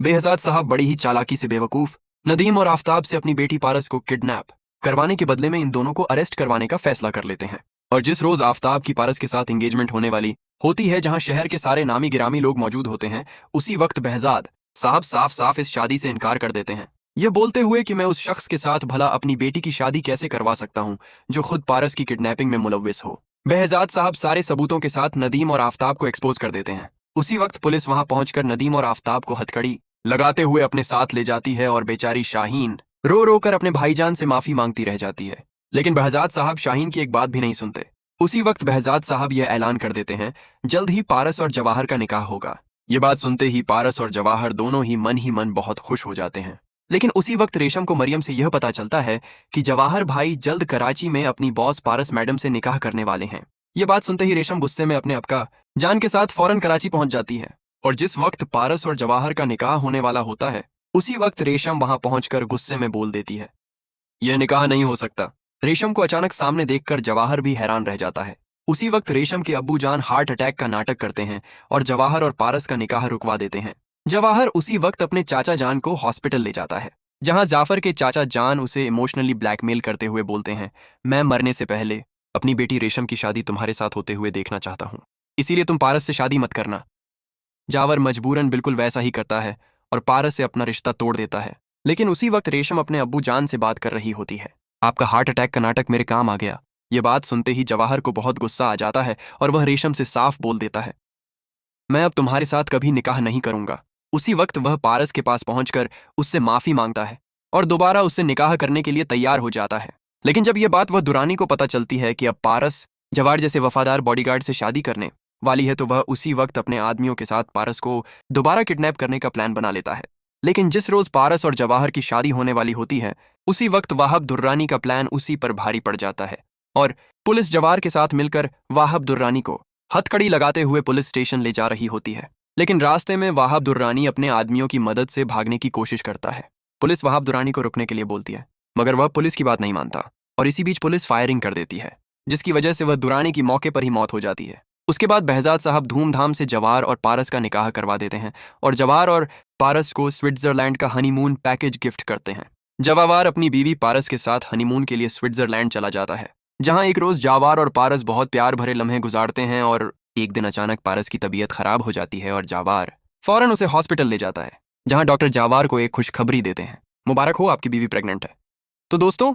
Behzad साहब बड़ी ही चालाकी से बेवकूफ नदीम और आफताब से अपनी बेटी पारस को किडनैप करवाने के बदले में इन दोनों को अरेस्ट करवाने का फैसला कर लेते हैं। और जिस रोज आफताब की पारस के साथ एंगेजमेंट होने वाली होती है, जहां शहर के सारे नामी गिरामी लोग मौजूद होते हैं, उसी वक्त बेहजाद साहब साफ साफ इस शादी से इनकार कर देते हैं, ये बोलते हुए कि मैं उस शख्स के साथ भला अपनी बेटी की शादी कैसे करवा सकता हूं जो खुद पारस की किडनैपिंग में मुलव्विस हो। बेहजाद साहब सारे सबूतों के साथ नदीम और आफताब को एक्सपोज कर देते हैं। उसी वक्त पुलिस वहां पहुंचकर नदीम और आफताब को हथकड़ी लगाते हुए अपने साथ ले जाती है और बेचारी शाहीन रो रो कर अपने भाईजान से माफी मांगती रह जाती है। लेकिन बहजाद साहब शाहीन की एक बात भी नहीं सुनते। उसी वक्त बहजाद साहब यह ऐलान कर देते हैं जल्द ही पारस और जवाहर का निकाह होगा। ये बात सुनते ही पारस और जवाहर दोनों ही मन बहुत खुश हो जाते हैं। लेकिन उसी वक्त रेशम को मरियम से यह पता चलता है कि जवाहर भाई जल्द कराची में अपनी बॉस पारस मैडम से निकाह करने वाले हैं। ये बात सुनते ही रेशम गुस्से में अपने अक्का जान के साथ फौरन कराची पहुंच जाती है। और जिस वक्त पारस और जवाहर का निकाह होने वाला होता है, उसी वक्त रेशम वहां पहुंचकर गुस्से में बोल देती है, यह निकाह नहीं हो सकता। रेशम को अचानक सामने देखकर जवाहर भी हैरान रह जाता है। उसी वक्त रेशम के अब्बू जान हार्ट अटैक का नाटक करते हैं और जवाहर और पारस का निकाह रुकवा देते हैं। जवाहर उसी वक्त अपने चाचा जान को हॉस्पिटल ले जाता है, जहां जाफर के चाचा जान उसे इमोशनली ब्लैकमेल करते हुए बोलते हैं, मैं मरने से पहले अपनी बेटी रेशम की शादी तुम्हारे साथ होते हुए देखना चाहता हूं, इसीलिए तुम पारस से शादी मत करना। जावर मजबूरन बिल्कुल वैसा ही करता है और पारस से अपना रिश्ता तोड़ देता है। लेकिन उसी वक्त रेशम अपने अब्बू जान से बात कर रही होती है। आपका हार्ट अटैक का नाटक मेरे काम आ गया। ये बात सुनते ही जवाहर को बहुत गुस्सा आ जाता है और वह रेशम से साफ बोल देता है, मैं अब तुम्हारे साथ कभी निकाह नहीं करूंगा। उसी वक्त वह पारस के पास पहुंचकर उससे माफी मांगता है और दोबारा उससे निकाह करने के लिए तैयार हो जाता है। लेकिन जब यह बात वह दुरानी को पता चलती है कि अब पारस जवाहर जैसे वफादार बॉडीगार्ड से शादी करने वाली है, तो वह उसी वक्त अपने आदमियों के साथ पारस को दोबारा किडनैप करने का प्लान बना लेता है। लेकिन जिस रोज पारस और जवाहर की शादी होने वाली होती है, उसी वक्त वाहब दुर्रानी का प्लान उसी पर भारी पड़ जाता है और पुलिस जवाहर के साथ मिलकर वाहब दुर्रानी को हथकड़ी लगाते हुए पुलिस स्टेशन ले जा रही होती है। लेकिन रास्ते में वाहब दुर्रानी अपने आदमियों की मदद से भागने की कोशिश करता है। पुलिस वाहब दुर्रानी को रुकने के लिए बोलती है, मगर वह पुलिस की बात नहीं मानता और इसी बीच पुलिस फायरिंग कर देती है, जिसकी वजह से वह दुर्रानी की मौके पर ही मौत हो जाती है। उसके बाद बहजाद साहब धूमधाम से जवाहर और पारस का निकाह करवा देते हैं और जवाहर और पारस को स्विट्जरलैंड का हनीमून पैकेज गिफ्ट करते हैं। जवाहर अपनी बीवी पारस के साथ हनीमून के लिए स्विट्जरलैंड चला जाता है, जहां एक रोज जवाहर और पारस बहुत प्यार भरे लम्हे गुजारते हैं और एक दिन अचानक पारस की तबीयत खराब हो जाती है और जवाहर फौरन उसे हॉस्पिटल ले जाता है, जहां डॉक्टर जवाहर को एक खुशखबरी देते हैं, मुबारक हो आपकी बीवी प्रेग्नेंट है। तो दोस्तों,